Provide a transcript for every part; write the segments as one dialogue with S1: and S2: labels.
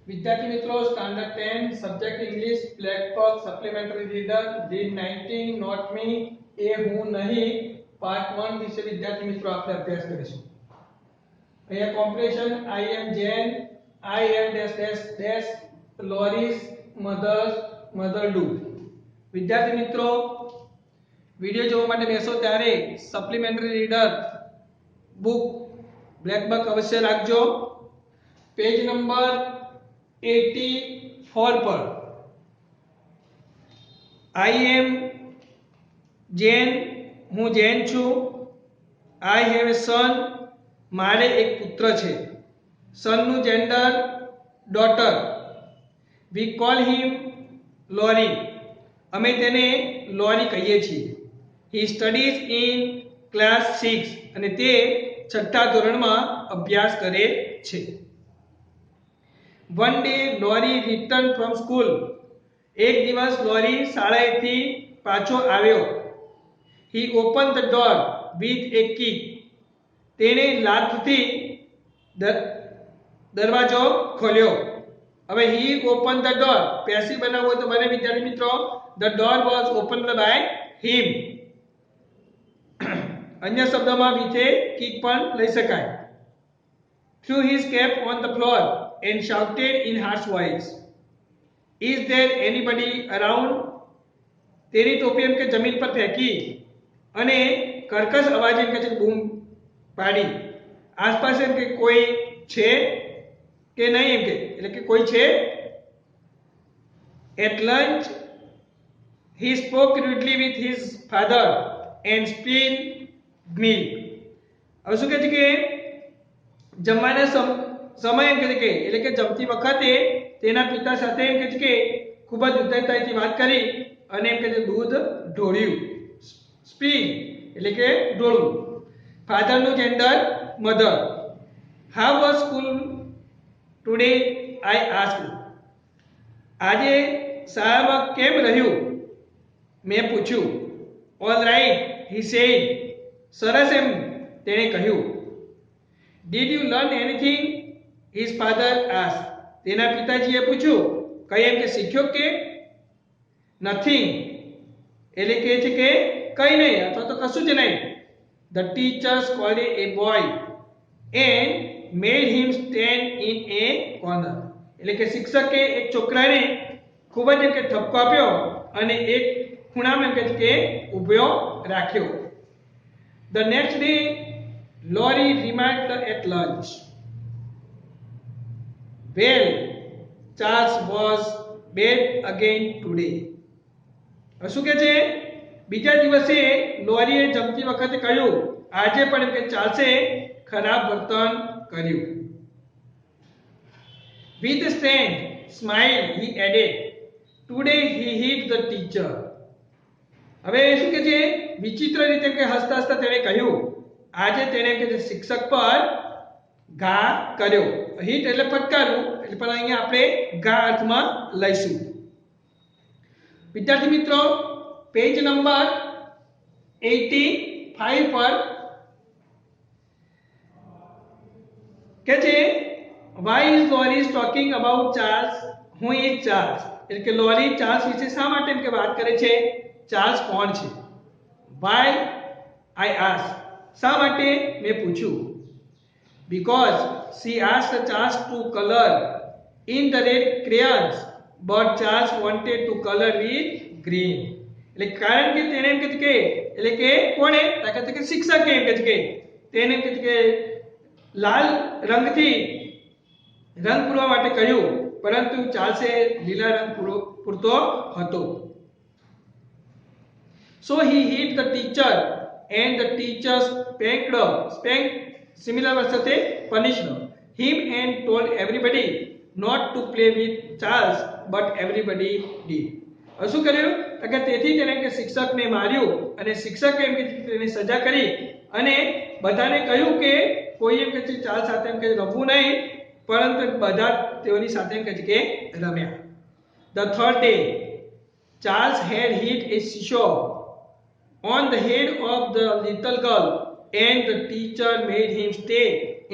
S1: विद्यार्थी मित्रों standard 10 subject English black box supplementary reader read 19 not me ए हूं नहीं पार्ट 1 વિશે વિદ્યાર્થી મિત્રો આપણે અભ્યાસ કરીશું। અહીંયા comprehension I am Jane I am dash dash dash લોરીસ મધર ડુ। વિદ્યાર્થી મિત્રો વિડિયો જોવા માટે બેસો ત્યારે supplementary reader book black book અવશ્ય રાખજો। पेज नंबर 84 पर आई एम जैन हूँ जैन छू। आई हैव ए सन मारे एक पुत्र छे। सन नु gender daughter. We call him Laurie अमे तेने लॉरी कहीए छीए। ही स्टडीज इन क्लास 6 अने ते छठा धोरण में अभ्यास करे छे। One day Lorry returned from school. एक दिवस लॉरी शाळाएथी पाछो आव्यो। He opened the door with a key. तेणे लातथी दरवाजो खोल्यो। હવે he opened the door passive બનાવવો તો બને વિદ્યાર્થી મિત્રો the door was opened by him। અન્ય શબ્દમાં with a kick પણ લઈ શકાય। Threw his cap on the floor and shouted in harsh voice, "Is there anybody around?" तेरी टोपी एम के जमीन पर फेंकी अने कर्कश अवाज एम के बूम पाड़ी। आसपास एम के कोई छे के नहीं एम के એટલે કે કોઈ છે। At lunch he spoke rudely with his father and spilled milk। હવે શું કહે છે કે જમવાના समय एम कहे એટલે કે જમતી વખતે તેના પિતા સાથે એમ કહે કે ખૂબ જ ઉદ્ધતતાથી વાત કરી અને એમ કહે દૂધ ઢોળ્યું। સ્પીન એટલે કે ઢોળવું। ફાધર નું gender mother. How was school today I asked. આજે શાળામાં કેમ રહ્યું મેં પૂછ્યું। ઓલ રાઈટ હી સેડ સરસ એમ તેણે કહ્યું। Did you learn anything? His father asked. તેના પિતાજીએ પૂછ્યું કઈ એમ કે શીખ્યો કે નથિંગ એટલે કહે છે કે કઈ નહીં અથવા તો કશું જ નહીં। The teachers called a boy and made him stand in a corner એટલે કે શિક્ષકે એક છોકરાને ખૂબ જ એમ કે ઠપકો આપ્યો અને એક ખૂણામાં એમ કે ઊભો રાખ્યો। The next day Lorry remarked at lunch, "Well, Charles was bad again today." શું કે છે બીજા દિવસે લોરીએ જમતી વખતે કહ્યું આજે પણ એમ કે ચાર્લ્સે ખરાબ વર્તન કર્યું। With a strained smile he added, "Today he hit the teacher." હવે શું કે છે વિચિત્ર રીતે કે હસતા હસતા તેણે કહ્યું આજે તેણે કે શિક્ષક પર ઘા કર્યો। હિટ એટલે ફટકારવું એટલે પણ અહીંયા આપણે ઘા અર્થમાં લઈશું। વિદ્યાર્થી મિત્રો પેજ નંબર 85 પર કે છે why is Lorry talking about Charles? Who is Charles? એટલે કે લોરી ચાર્લ્સ વિશે શા માટે એમ કે વાત કરે છે? ચાર્લ્સ કોણ છે? why I asked શા માટે મેં પૂછ્યું। because she asked Charles to color in the red crayons but Charles wanted to color with green એટલે કારણ કે તેણે એમ કહે કે એટલે કે કોણે કહે છે કે શિક્ષકે એમ કહે છે કે તેને એમ કહે છે કે લાલ રંગથી રંગ પૂરવા માટે કહ્યું પરંતુ ચાર્લ્સે લીલા રંગ પૂરતો હતો। so he hit the teacher and the teacher spanked similar word સાથે punished him and told everybody not to play with Charles but everybody did। શું કર્યું કે તેથી તેને કે શિક્ષકને માર્યું અને શિક્ષકે એમ કે તેને સજા કરી અને બધાને કહ્યું કે કોઈ એમ કે ચાર્લ્સ સાથે એમ કે રમવું નહીં પરંતુ બધા તેઓની સાથે એમ કે રમ્યા। The third day Charles had hit a seesaw on the head of the little girl and the teacher made him stay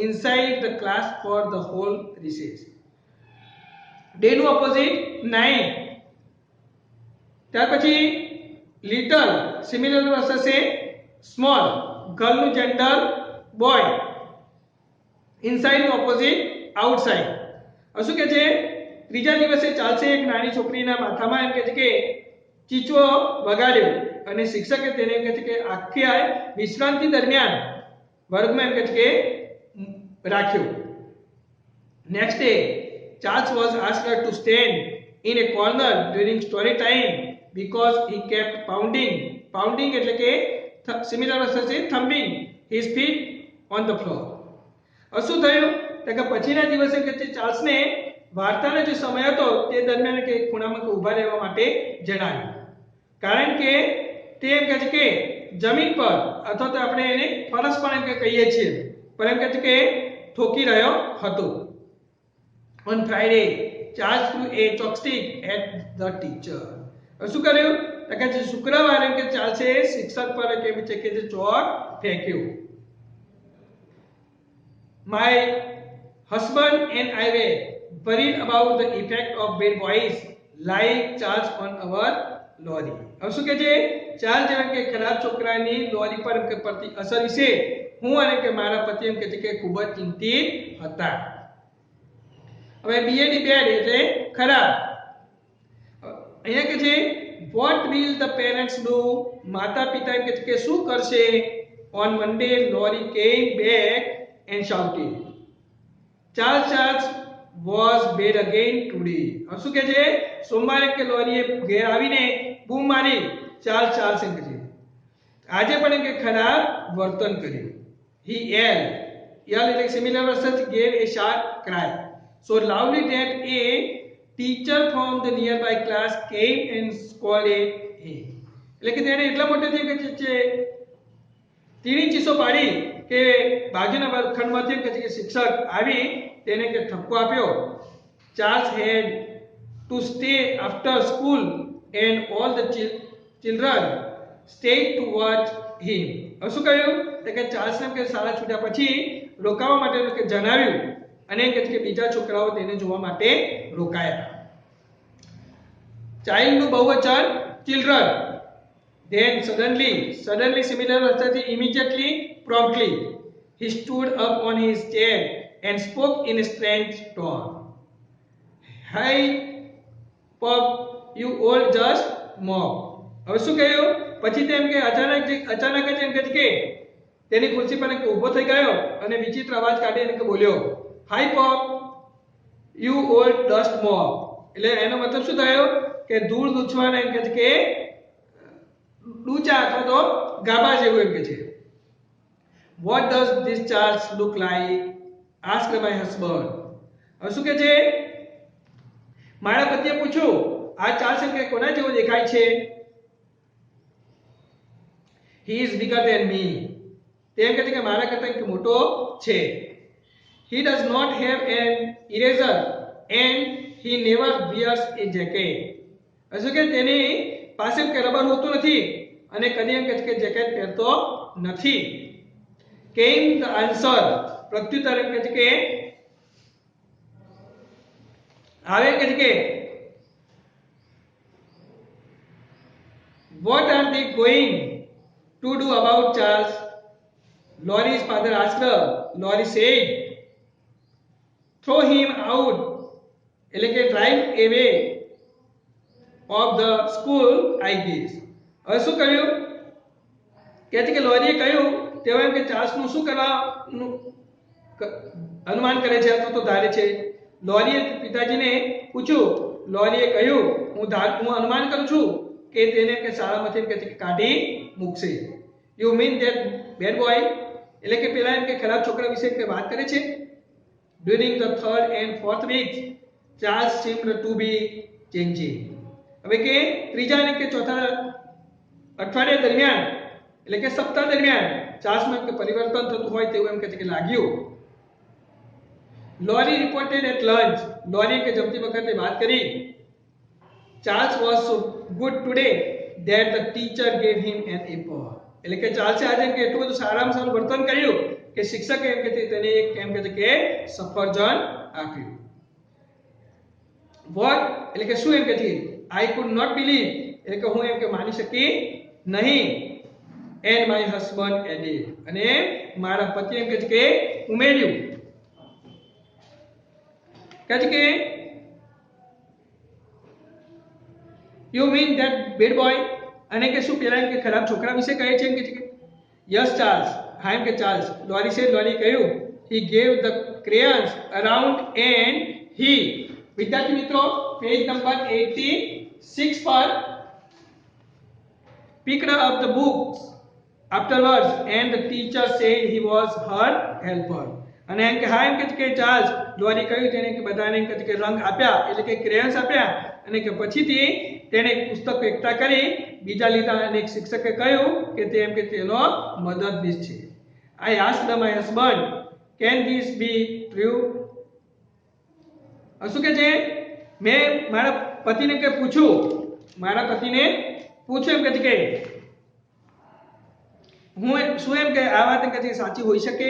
S1: inside the class for the whole recess। Day નું ઓપોઝિટ નાઇટ. ત્યાર પછી little similar થશે small. Girl નું gender boy. Inside નું opposite outside. હવે શું કે છે ત્રીજા દિવસે ચાલશે એક નાની છોકરીના માથામાં એમ કે છે કે ચીચો વગાડ્યો અને શિક્ષકે તેને એમ કહે છે કે આખી વિશ્રાંતિ દરમિયાન વર્ગમાં એમ કહે છે કે રાખ્યો. Next day Charles was asked two stand in A corner during story time because he kept pounding એટલે કે સિમિલર થશે થમ્બિંગ his feet on the floor. હવે શું થયું કે પછીના દિવસે કે ચાર્લ્સને વાર્તાનો જે સમય હતો તે દરમિયાન કે ખૂણામાં ઊભા રહેવા માટે જણાવ્યું, કારણ કે તે એમ કહે છે કે જમીન પર અથવા તો આપણે એને ફરશ પણ એમ કે કહીએ છીએ પણ એમ કહે છે કે ઠોકી રહ્યો હતો. On Friday Charles threw a chalkstick at the teacher. શું કર્યું કે શુક્રવારે એમ કે ચાલશે શિક્ષક પર કેવી છે કે ચોક ફેંક્યું. My husband and I were worried about the effect of bad boys like Charles on our lorry. હવે શું કે છે ચાર્લ્સ જેવા કે ખરાબ છોકરાની લોરી પર કે પડતી અસર વિશે હું અને કે મારા પતિ એમ કે છે કે ખૂબ જ ચિંતિત હતા. હવે બેડ એટલે ખરાબ. અહીંયા કે છે what will the parents do? માતા પિતા એમ કે શું કરશે? On Monday Lorry came back and shouted Charles was bad again today. હવે શું કે છે સોમવારે કે લોરીએ ઘેર આવીને બૂમ મારી ચાર્લ્સ એમ કે છે આજે પણ એમ કે ખરાબ વર્તન કર્યું. He yelled એટલે similar versus gave a sharp cry so loudly that a teacher from the nearby class came and scolded him. એટલે કે તેણે એટલા મોટેથી કે છે તીણી ચીસો પાડી કે બાજુના વર્ગખંડમાંથી કે શિક્ષક આવી તેને કે ઠપકો આપ્યો. Charles had to stay after school and all the children stayed to watch him. હવે શું કહ્યું કે ચાર્લ્સને કે શાળા છૂટ્યા પછી રોકાવા માટે કે જણાવ્યું અને કે બીજા છોકરાઓ તેને જોવા માટે રોકાયા. ચાઇલ્ડ નું બહુવચન children. Then suddenly similar થશે immediately, promptly. He stood up on his chair and spoke in a strange tone. Hi Pop, you all just mob. હવે શું કહ્યું પછી તેમ કે અચાનક જ એમ કે તેની ખુરશી પર ઊભો થઈ ગયો અને વિચિત્ર અવાજ કાઢી એને બોલ્યો hi pop you old dust mob. એટલે એનો મતલબ શું થયો કે ધૂળ લૂછવાના એમ કે ડૂચા અથવા તો ગાબા જેવું એમ કે છે. What does this Charles look like? Asked my husband. હવે શું કે છે મારા પતિએ પૂછ્યું આ ચાર્લ્સ એમ કે કોના જેવો દેખાય છે? He is bigger than me. તેમ કહે છે કે મારા કરતા એક મોટો છે. He does not have an eraser and he never wears a jacket. એટલે કે તેની પાસે કે રબર હોતું નથી અને કદી એમ કે જેકેટ પહેરતો નથી. Came the answer. પ્રત્યુત્તર એમ કહે છે કે આવે કહે છે કે what are they going to do about Charles? Laurie's father asked her. Laurie said, throw him out. એટલે કે drive away of the school, I guess. હવે શું કહ્યું કે છે કે લોરીએ કહ્યું તેઓ એમ કે ચાર્લ્સનું શું કરવાનું અનુમાન કરે છે અથવા તો ધારે છે. લોરીએ પિતાજીને પૂછ્યું. લોરીએ કહ્યું હું અનુમાન કરું છું કે તેને કે શાળામાંથી એમ કે કાઢી મૂકશે. You mean that bad boy એટલે કે પેલા એમ કે ખરાબ છોકરા વિશે કે વાત કરે છે. During the third and fourth week Charles seemed to be changing. હવે કે ત્રીજા અને કે ચોથા અઠવાડિયા દરમિયાન એટલે કે સપ્તાહ દરમિયાન ચાર્લ્સમાં કે પરિવર્તન થતું હોય તેવું એમ કે લાગ્યું. લોરી રિપોર્ટેડ એટ લંચ. લોરી કે જમતી વખતે વાત કરી. Charles was so good today that the teacher gave him an apple. એટલે કે ચાર્લ્સે આજે કે એટલું બધું સારામાં સારું વર્તન કર્યું કે શિક્ષકે એમ કે તેને એક એમ કે સફરજન આપ્યું. વોટ એટલે કે શું એમ કે છે આઈ કુડ નોટ બિલીવ એટલે કે હું એમ કે માની શકી નહીં એન્ડ માય હસબન્ડ એડેડ અને મારા પતિ એમ કે છે કે ઉમેર્યું કહે છે કે you mean that bad boy અને કે શું પેલા એમ કે ખરાબ છોકરા વિશે કહે છે એમ કે છે કે યસ ચાર્લ્સ હા એમ કે ચાર્લ્સ લોરી છે લોરી કહ્યું he gave the crayons around and he વિદ્યાર્થી મિત્રો પેજ નંબર 86 પર picked up the books afterwards and the teacher said he was her helper અને એમ કે હા એમ કે ચાર્લ્સ લોરી કહ્યું તેને કે બધાને એમ કે રંગ આપ્યા એટલે કે ક્રેયન્સ આપ્યા અને કે પછીથી તેણે એક પુસ્તક એકઠા કરી બીજા લીધા અને એક શિક્ષકે કહ્યું કે તે એમ કે તેનો મદદનીશ છે I asked my husband can this be true શું કે છે મેં મારા પતિને કે પૂછ્યું એમ કે હું શું એમ કે આ વાત કે સાચી હોઈ શકે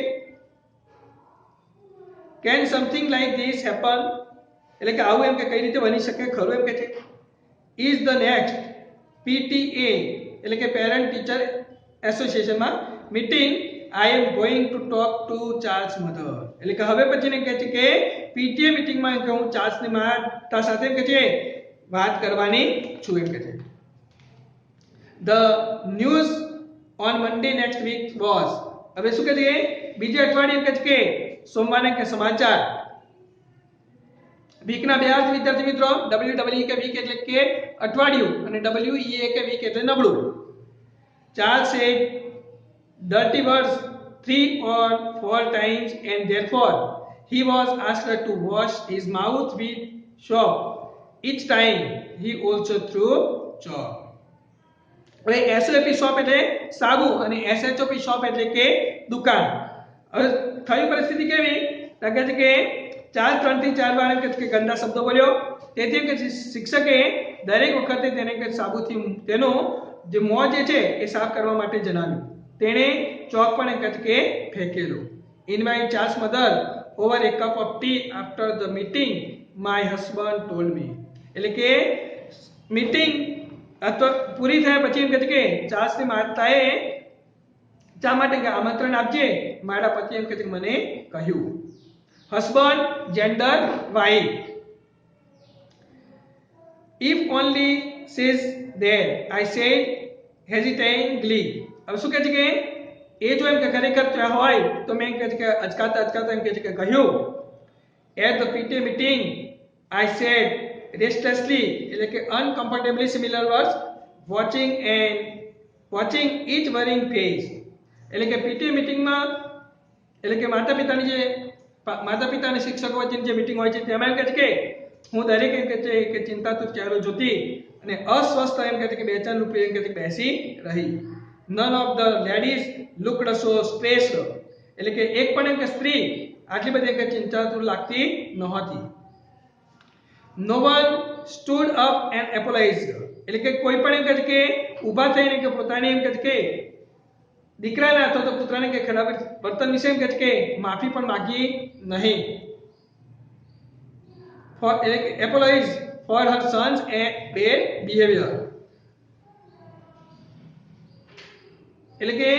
S1: can something like this happen એટલે કે આવું એમ કે કઈ રીતે બની શકે ખરું એમ કે છે is the next PTA એટલે કે પેરેન્ટ ટીચર એસોસિએશન માં meeting I am going to talk to Charles mother એટલે કે હવે પછીને કહે છે કે PTA મીટિંગ માં કે હું ચાર્લ્સ ની માતા સાથે એમ કે છે વાત કરવાની છું એમ કે છે the news on Monday next week was હવે શું કહે છે બીજે અઠવાડિયે કહે છે કે સોમવારે કે સમાચાર વીકના બે અર્થ વિદ્યાર્થી મિત્રો WWE કે વીક એટલે કે અઠવાડિયું અને WEA કે વીક એટલે નબળું Charles said dirty words 3 or 4 times and therefore he was asked to wash his mouth with soap each time he also threw chalk હવે SOP શોપ એટલે સાબુ અને SHOP શોપ એટલે કે દુકાન હવે થયું પરિસ્થિતિ કેવી લાગે છે કે 3 થી 4 વાર કે ગંદા શબ્દો બોલ્યો તેથી કે શિક્ષકે દરેક વખતે તેને કે સાબુથી તેનો જે મોં જે છે એ સાફ કરવા માટે જણાવ્યું તેણે ચોક પણ કે ફેંકેલો in my Charles mother over a cup of tea after the meeting my husband told me એટલે કે મીટિંગ અથવા પૂરી થયા પછી એમ કહે છે કે ચાર્લ્સ ની માતાએ ચા માટે કે આમંત્રણ આપજે મારા પતિ એમ કહે છે મને કહ્યું husband gender wife if only says there I said hesitatingly હવે શું કહે છે કે એ જો એમ કે ખરેખર હોય તો મેં કહે છે કે અચકાતા એમ કહે છે કે કહ્યું at the PTA meeting I said restlessly એટલે કે uncomfortably similar words watching each worrying face એટલે કે PTA મીટિંગ માં એટલે કે માતા પિતા અને શિક્ષકો વચ્ચેની જે મીટિંગ હોય છે તેમાં એમ કહે છે કે હું દરેક એમ કહે છે કે ચિંતાતુર ચહેરો જોતી અને અસ્વસ્થ એમ કહે છે કે બેચેન રૂપે એમ કહે છે કે બેસી રહી none of the ladies looked so stressed એટલે કે એક પણ એમ કે સ્ત્રી આટલી બધી કે ચિંતાતુર લાગતી નહોતી no one stood up and apologized એટલે કે કોઈ પણ એમ કહે છે કે ઊભા થઈને કે પોતાની એમ કહે છે કે દીકરાના અથવા તો પુત્રને કે ખરાબ વર્તન વિશે એમ કહે છે કે માફી પણ માંગી નહીં for apologize for her son's bad behavior એટલે કે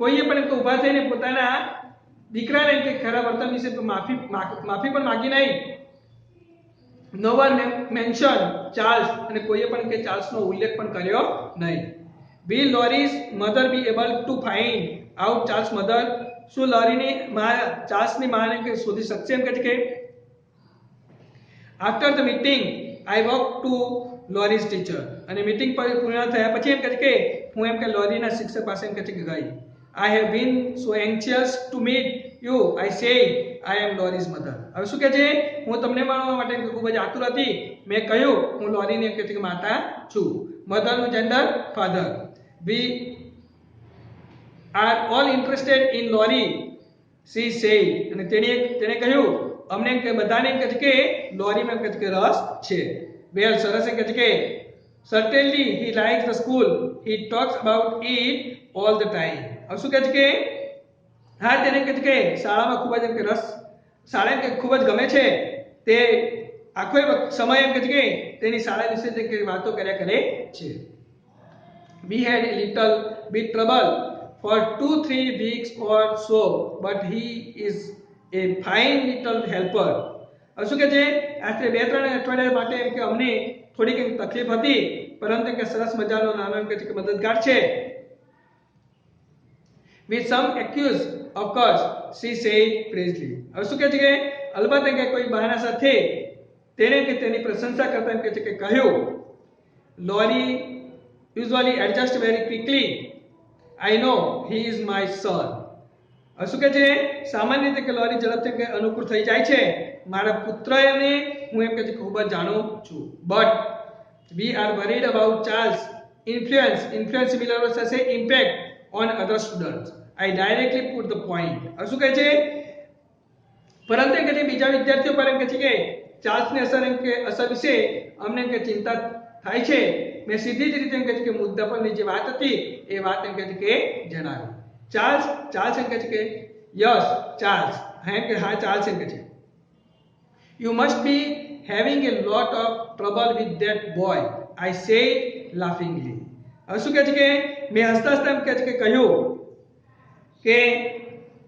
S1: કોઈએ પણ ઊભા થઈને પોતાના દીકરાને કે ખરાબ વર્તન વિશે માફી પણ માંગી નહીં no one mentioned Charles અને કોઈએ પણ કે ચાર્લ્સનો ઉલ્લેખ પણ કર્યો નહીં will Laurie's mother be able to find out Charles' mother શું લોરીની માં ચાર્લ્સની માને કે શોધી શકશે એમ કે after the meeting I walked to Laurie's teacher અને મીટિંગ પૂર્ણ થયા પછી એમ કહે કે હું એમ કે લોરીના શિક્ષક પાસે એમ કહે કે ગઈ I have been so anxious to meet you I say I am Laurie's mother હવે શું કહે છે હું તમને મળવા માટે ખૂબ જ આતુર હતી મેં કહ્યું હું લોરીની એમ કહે કે માતા છું મધરનું gender father we are all interested in Laurie she said અને તેણે કહ્યું અમને કે બધાને એમ કહે કે લોરીમાં એમ કહે કે રસ છે વેલ સરસ એમ કહે કે certainly he likes the school he talks about it all the time હવે શું કહે છે કે હા તેને કહે છે કે શાળામાં ખૂબ જ એમ કે રસ શાળા કે ખૂબ જ ગમે છે તે આખો સમય એમ કે છે કે તેની શાળા વિશે જે કે વાતો કર્યા કરે છે. We had a little bit trouble for 2-3 weeks or so, but he is a fine little helper. શું કે છે આશરે 2-3 અઠવાડિયા માટે એમ કે અમને થોડીક તકલીફ હતી, પરંતુ કે સરસ મજાનો નાનો એમ કે છે કે મદદગાર છે. With some accuse, of course, she said praisely. શું કે છે કે અલબત્ત કે કોઈ બહાના સાથે તેણે કે તેની પ્રશંસા કરતા એમ કે છે કે કહ્યું, Lorry usually adjust very quickly. I know he is my son. શું કે છે સામાન્ય રીતે કે લોરી ઝડપથી કે અનુકૂળ થઈ જાય છે, મારા પુત્રને હું એમ કે છે ખૂબ જ જાણું છું. But we are worried about Charles' influence similar versus impact on other students. I directly put the point. શું કહે છે પરંતુ એમ કે છે બીજા વિદ્યાર્થીઓ પર એમ કે છે કે ચાર્લ્સની અસર વિશે અમને એમ કે ચિંતા થાય છે. મેં સીધી જ રીતે એમ કે છે કે મુદ્દા પરની જે વાત હતી એ વાત એમ કે છે કે જણાવી. ચાર્લ્સ એમ કે છે કે યસ ચાર્લ્સ, હા એમ કે હા ચાર્લ્સ એમ કે છે You must be having a lot of trouble with that boy, I said laughingly. શું કહે છે કે મેં હસતા હસતા એમ કે છે કે કહ્યું કે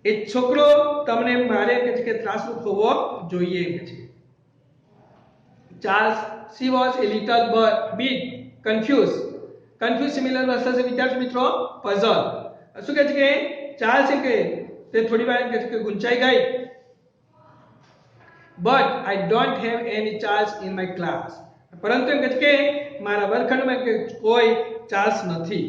S1: એ છોકરો તમને મારે એમ કે છે કે ત્રાસરૂપ હોવો જોઈએ એમ કે છે. Charles, she was a little bit confused similar versus વિદ્યાર્થી મિત્રો puzzle. શું કહે છે કે ચાર્લ્સ એમ કે તે થોડી વાર એમ કે છે કે ગુંચાઈ ગઈ. But I don't have any Charles in my class. પરંતુ એમ કે છે કે મારા વર્ગખંડમાં કે કોઈ ચાર્લ્સ નથી.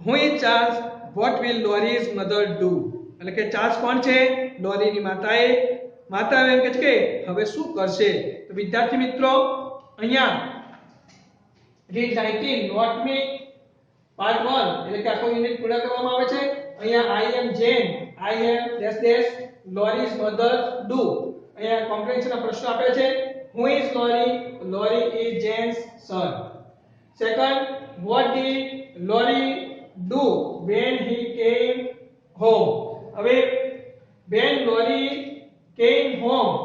S1: Who is Charles? What will Laurie's mother do? એટલે કે ચાર્લ્સ કોણ છે? લોરીની માતા એમ કે છે કે હવે શું કરશે? તો વિદ્યાર્થી મિત્રો અહીંયા રીડ 19 નોટ મી પાર્ટ 1 એટલે કે આખો યુનિટ પૂરા કરવામાં આવે છે. અહીંયા I am Jane, I am dash Laurie's mother do. અહીંયા કોમ્પ્રિહેન્શનના પ્રશ્નો આપે છે. Who is Laurie? Laurie is Jane's son. Second, what did Laurie do when he came home? હવે when Laurie came home,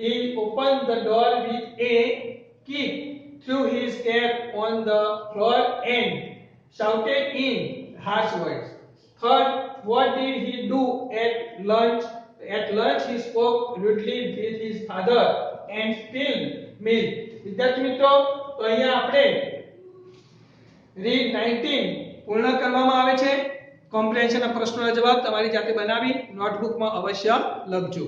S1: he opened the door with a kick, threw his cap on the floor and shouted in harsh words. Third, what did he do at lunch? At lunch he spoke rudely with his father and spilled milk. વિદ્યાર્થી મિત્રો તો અહીંયા આપણે read 19 પૂર્ણ કરવામાં આવે છે. કોમ્પ્રિહેન્શનના પ્રશ્નોના જવાબ તમારી જાતે બનાવી નોટબુકમાં અવશ્ય લખજો.